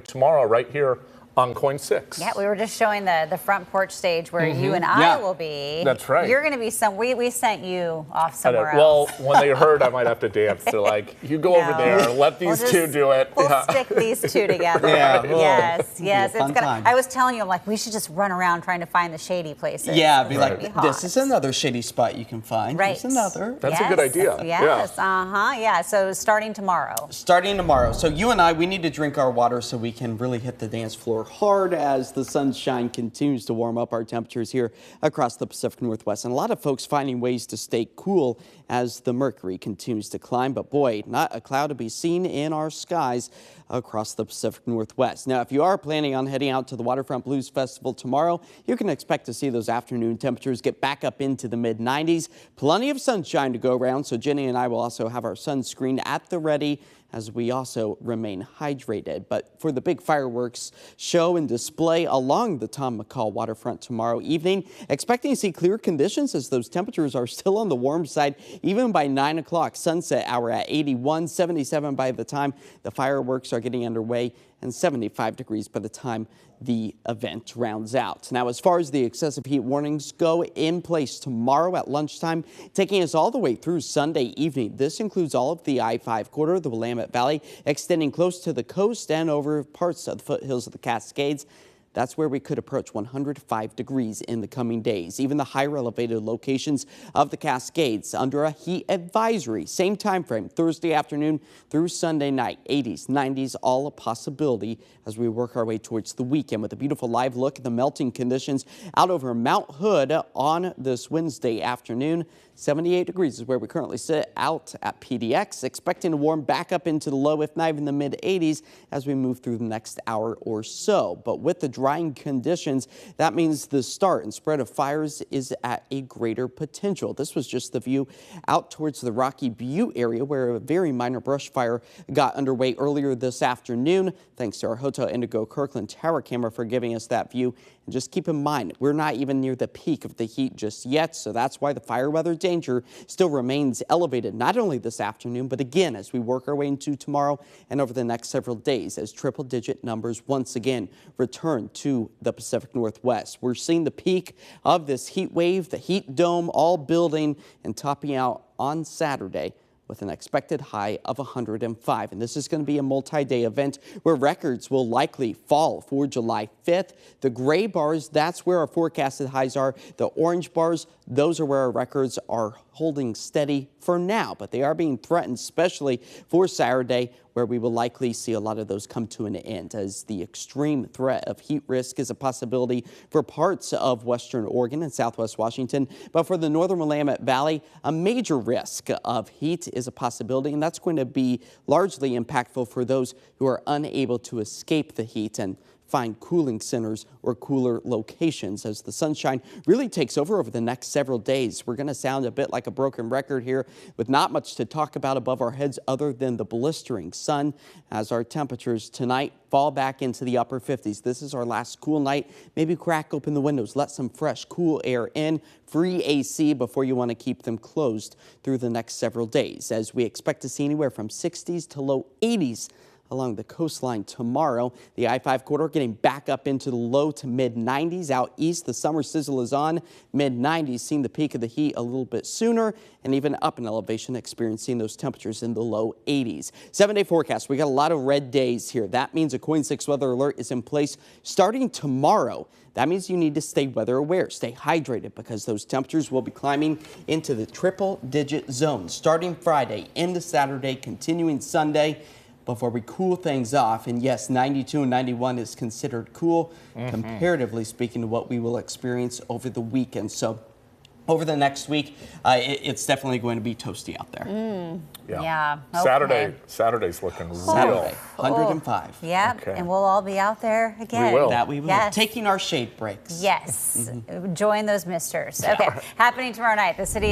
tomorrow right here on KOIN 6. Yeah, we were just showing the front porch stage where you and I will be. That's right. You're going to be we sent you off somewhere else. Well, when they heard I might have to dance, they're like, you go over there, let these two do it. We'll stick these two together. Yes. It's gonna. I was telling you, I'm like, we should just run around trying to find the shady places. Yeah, be like, this is another shady spot you can find. Right. There's another. That's a good idea. Yes. Yeah. So starting tomorrow. So you and I, we need to drink our water so we can really hit the dance floor hard as the sunshine continues to warm up our temperatures here across the Pacific Northwest. And a lot of folks finding ways to stay cool as the mercury continues to climb. But boy, not a cloud to be seen in our skies across the Pacific Northwest. Now, if you are planning on heading out to the Waterfront Blues Festival tomorrow, you can expect to see those afternoon temperatures get back up into the mid-90s. Plenty of sunshine to go around, so Jenny and I will also have our sunscreen at the ready as we also remain hydrated. But for the big fireworks show and display along the Tom McCall waterfront tomorrow evening, expecting to see clear conditions as those temperatures are still on the warm side, even by 9 o'clock. Sunset hour at 81, 77 by the time the fireworks are getting underway, and 75 degrees by the time the event rounds out. Now, as far as the excessive heat warnings go, in place tomorrow at lunchtime, taking us all the way through Sunday evening. This includes all of the I-5 corridor, the Willamette Valley, extending close to the coast and over parts of the foothills of the Cascades. That's where we could approach 105 degrees in the coming days. Even the higher elevated locations of the Cascades under a heat advisory. Same time frame, Thursday afternoon through Sunday night. 80s, 90s, all a possibility as we work our way towards the weekend with a beautiful live look at the melting conditions out over Mount Hood on this Wednesday afternoon. 78 degrees is where we currently sit out at PDX, expecting to warm back up into the low, if not even the mid-80s, as we move through the next hour or so. But with the drying conditions, that means the start and spread of fires is at a greater potential. This was just the view out towards the Rocky Butte area, where a very minor brush fire got underway earlier this afternoon. Thanks to our Hotel Indigo Kirkland tower camera for giving us that view. And just keep in mind, we're not even near the peak of the heat just yet, so that's why the fire weather danger still remains elevated, not only this afternoon, but again as we work our way into tomorrow and over the next several days as triple-digit numbers once again return to the Pacific Northwest. We're seeing the peak of this heat wave, the heat dome, all building and topping out on Saturday with an expected high of 105. And this is going to be a multi-day event where records will likely fall for July 5th. The gray bars, that's where our forecasted highs are. The orange bars, those are where our records are holding steady for now, but they are being threatened, especially for Saturday, where we will likely see a lot of those come to an end, as the extreme threat of heat risk is a possibility for parts of western Oregon and southwest Washington. But for the northern Willamette Valley, a major risk of heat is a possibility, and that's going to be largely impactful for those who are unable to escape the heat and find cooling centers or cooler locations as the sunshine really takes over the next several days. We're going to sound a bit like a broken record here with not much to talk about above our heads other than the blistering sun as our temperatures tonight fall back into the upper 50s. This is our last cool night. Maybe crack open the windows, let some fresh, cool air in, free AC before you want to keep them closed through the next several days, as we expect to see anywhere from 60s to low 80s along the coastline tomorrow. The I-5 corridor getting back up into the low to mid-90s. Out east, the summer sizzle is on. Mid-90s, seeing the peak of the heat a little bit sooner, and even up in elevation, experiencing those temperatures in the low 80s. 7-day forecast. We got a lot of red days here. That means a KOIN 6 weather alert is in place starting tomorrow. That means you need to stay weather aware, stay hydrated, because those temperatures will be climbing into the triple-digit zone starting Friday into Saturday, continuing Sunday, before we cool things off. And yes, 92 and 91 is considered cool, comparatively speaking, to what we will experience over the weekend. So over the next week, it's definitely going to be toasty out there. Yeah. Okay. Saturday's looking real. Saturday, 105. Yeah, okay. And we'll all be out there again. We will. That we will. Yes. Taking our shade breaks. Yes. Join those misters. Okay. Happening tomorrow night. The city